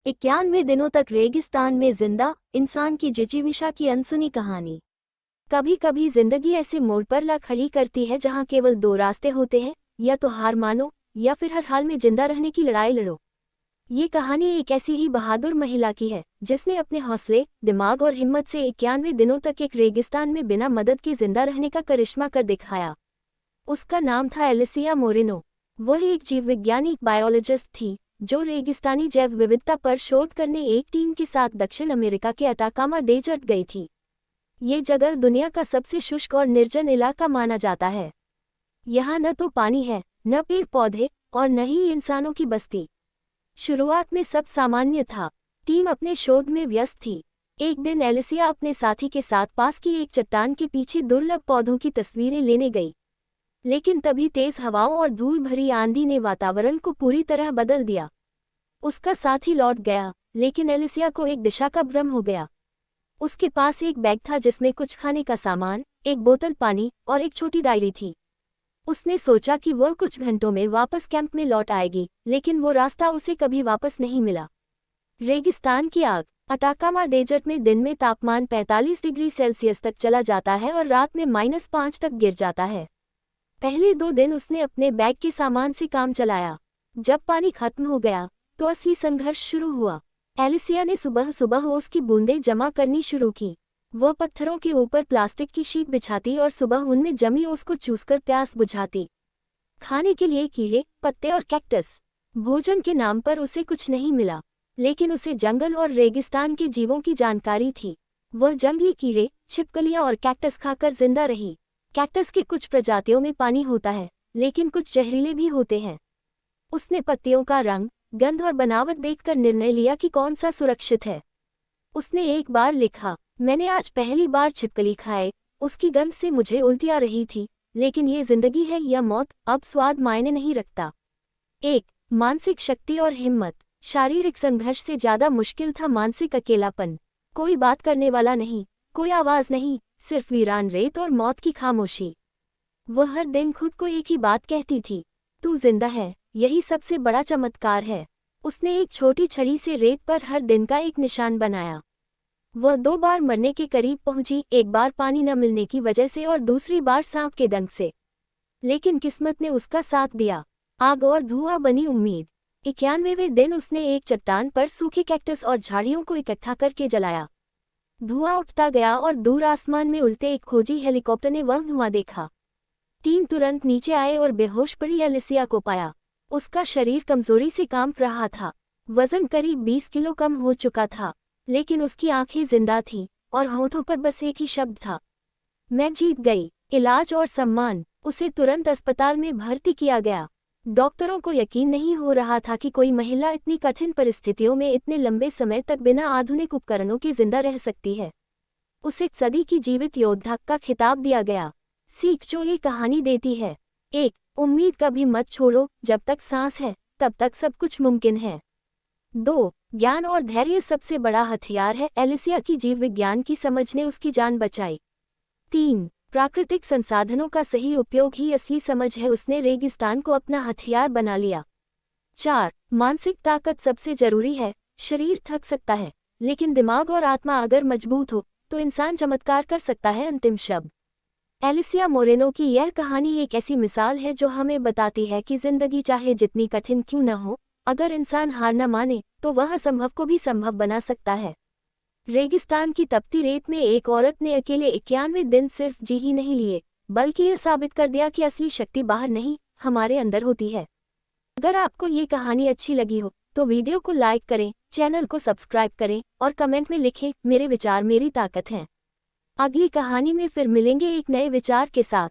91 दिनों तक रेगिस्तान में जिंदा इंसान की जिजीविषा की अनसुनी कहानी। कभी कभी जिंदगी ऐसे मोड़ पर ला खड़ी करती है जहां केवल दो रास्ते होते हैं, या तो हार मानो या फिर हर हाल में जिंदा रहने की लड़ाई लड़ो। ये कहानी एक ऐसी ही बहादुर महिला की है जिसने अपने हौसले, दिमाग और हिम्मत से 91 दिनों तक एक रेगिस्तान में बिना मदद के जिंदा रहने का करिश्मा कर दिखाया। उसका नाम था एलिसिया मोरेनो। वह एक जीवविज्ञानी बायोलॉजिस्ट थी जो रेगिस्तानी जैव विविधता पर शोध करने एक टीम के साथ दक्षिण अमेरिका के अटाकामा डेजर्ट गई थी। ये जगह दुनिया का सबसे शुष्क और निर्जन इलाका माना जाता है। यहाँ न तो पानी है, न पेड़ पौधे और न ही इंसानों की बस्ती। शुरुआत में सब सामान्य था। टीम अपने शोध में व्यस्त थी। एक दिन एलिसिया अपने साथी के साथ पास की एक चट्टान के पीछे दुर्लभ पौधों की तस्वीरें लेने गई। लेकिन तभी तेज हवाओं और धूल भरी आंधी ने वातावरण को पूरी तरह बदल दिया। उसका साथी लौट गया, लेकिन एलिसिया को एक दिशा का भ्रम हो गया। उसके पास एक बैग था जिसमें कुछ खाने का सामान, एक बोतल पानी और एक छोटी डायरी थी। उसने सोचा कि वह कुछ घंटों में वापस कैंप में लौट आएगी, लेकिन वो रास्ता उसे कभी वापस नहीं मिला। रेगिस्तान की आग। अटाकामा डेजर्ट में दिन में तापमान 45 डिग्री सेल्सियस तक चला जाता है और रात में -5 तक गिर जाता है। पहले 2 दिन उसने अपने बैग के सामान से काम चलाया। जब पानी खत्म हो गया तो असली संघर्ष शुरू हुआ। एलिसिया ने सुबह सुबह ओस की बूंदें जमा करनी शुरू की। वह पत्थरों के ऊपर प्लास्टिक की शीट बिछाती और सुबह उनमें जमी ओस को चूसकर प्यास बुझाती। खाने के लिए कीड़े, पत्ते और कैक्टस। भोजन के नाम पर उसे कुछ नहीं मिला, लेकिन उसे जंगल और रेगिस्तान के जीवों की जानकारी थी। वह जंगली कीड़े, छिपकलियां और कैक्टस खाकर जिंदा रही। कैक्टस के कुछ प्रजातियों में पानी होता है, लेकिन कुछ जहरीले भी होते हैं। उसने पत्तियों का रंग, गंध और बनावट देखकर निर्णय लिया कि कौन सा सुरक्षित है। उसने एक बार लिखा, मैंने आज पहली बार छिपकली खाए, उसकी गंध से मुझे उल्टी आ रही थी, लेकिन ये जिंदगी है या मौत, अब स्वाद मायने नहीं रखता। 1. मानसिक शक्ति और हिम्मत। शारीरिक संघर्ष से ज्यादा मुश्किल था मानसिक अकेलापन। कोई बात करने वाला नहीं, कोई आवाज नहीं, सिर्फ वीरान रेत और मौत की खामोशी। वह हर दिन खुद को एक ही बात कहती थी, तू जिंदा है, यही सबसे बड़ा चमत्कार है। उसने एक छोटी छड़ी से रेत पर हर दिन का एक निशान बनाया। वह 2 बार मरने के करीब पहुंची, एक बार पानी न मिलने की वजह से और दूसरी बार सांप के डंक से। लेकिन किस्मत ने उसका साथ दिया। आग और धुआं बनी उम्मीद। 91वें दिन उसने एक चट्टान पर सूखे कैक्टस और झाड़ियों को इकट्ठा करके जलाया। धुआं उठता गया और दूर आसमान में उड़ते एक खोजी हेलीकॉप्टर ने वह धुआं देखा। टीम तुरंत नीचे आए और बेहोश पड़ी एलिसिया को पाया। उसका शरीर कमजोरी से कांप रहा था। वजन करीब 20 किलो कम हो चुका था, लेकिन उसकी आंखें जिंदा थीं और होठों पर बस एक ही शब्द था, मैं जीत गई। इलाज और सम्मान। उसे तुरंत अस्पताल में भर्ती किया गया। डॉक्टरों को यकीन नहीं हो रहा था कि कोई महिला इतनी कठिन परिस्थितियों में इतने लंबे समय तक बिना आधुनिक उपकरणों के जिंदा रह सकती है। उसे सदी की जीवित योद्धा का खिताब दिया गया। सीख जो ये कहानी देती है। 1. उम्मीद कभी मत छोड़ो, जब तक सांस है तब तक सब कुछ मुमकिन है। 2. ज्ञान और धैर्य सबसे बड़ा हथियार है। एलिसिया की जीव विज्ञान की समझ ने उसकी जान बचाई। 3. प्राकृतिक संसाधनों का सही उपयोग ही असली समझ है। उसने रेगिस्तान को अपना हथियार बना लिया। 4. मानसिक ताकत सबसे जरूरी है। शरीर थक सकता है, लेकिन दिमाग और आत्मा अगर मजबूत हो तो इंसान चमत्कार कर सकता है। अंतिम शब्द। एलिसिया मोरेनो की यह कहानी एक ऐसी मिसाल है जो हमें बताती है कि जिंदगी चाहे जितनी कठिन क्यों न हो, अगर इंसान हार न माने तो वह असंभव को भी संभव बना सकता है। रेगिस्तान की तपती रेत में एक औरत ने अकेले 91 दिन सिर्फ जी ही नहीं लिए, बल्कि यह साबित कर दिया कि असली शक्ति बाहर नहीं, हमारे अंदर होती है। अगर आपको ये कहानी अच्छी लगी हो तो वीडियो को लाइक करें, चैनल को सब्सक्राइब करें और कमेंट में लिखें, मेरे विचार मेरी ताकत हैं। अगली कहानी में फिर मिलेंगे एक नए विचार के साथ।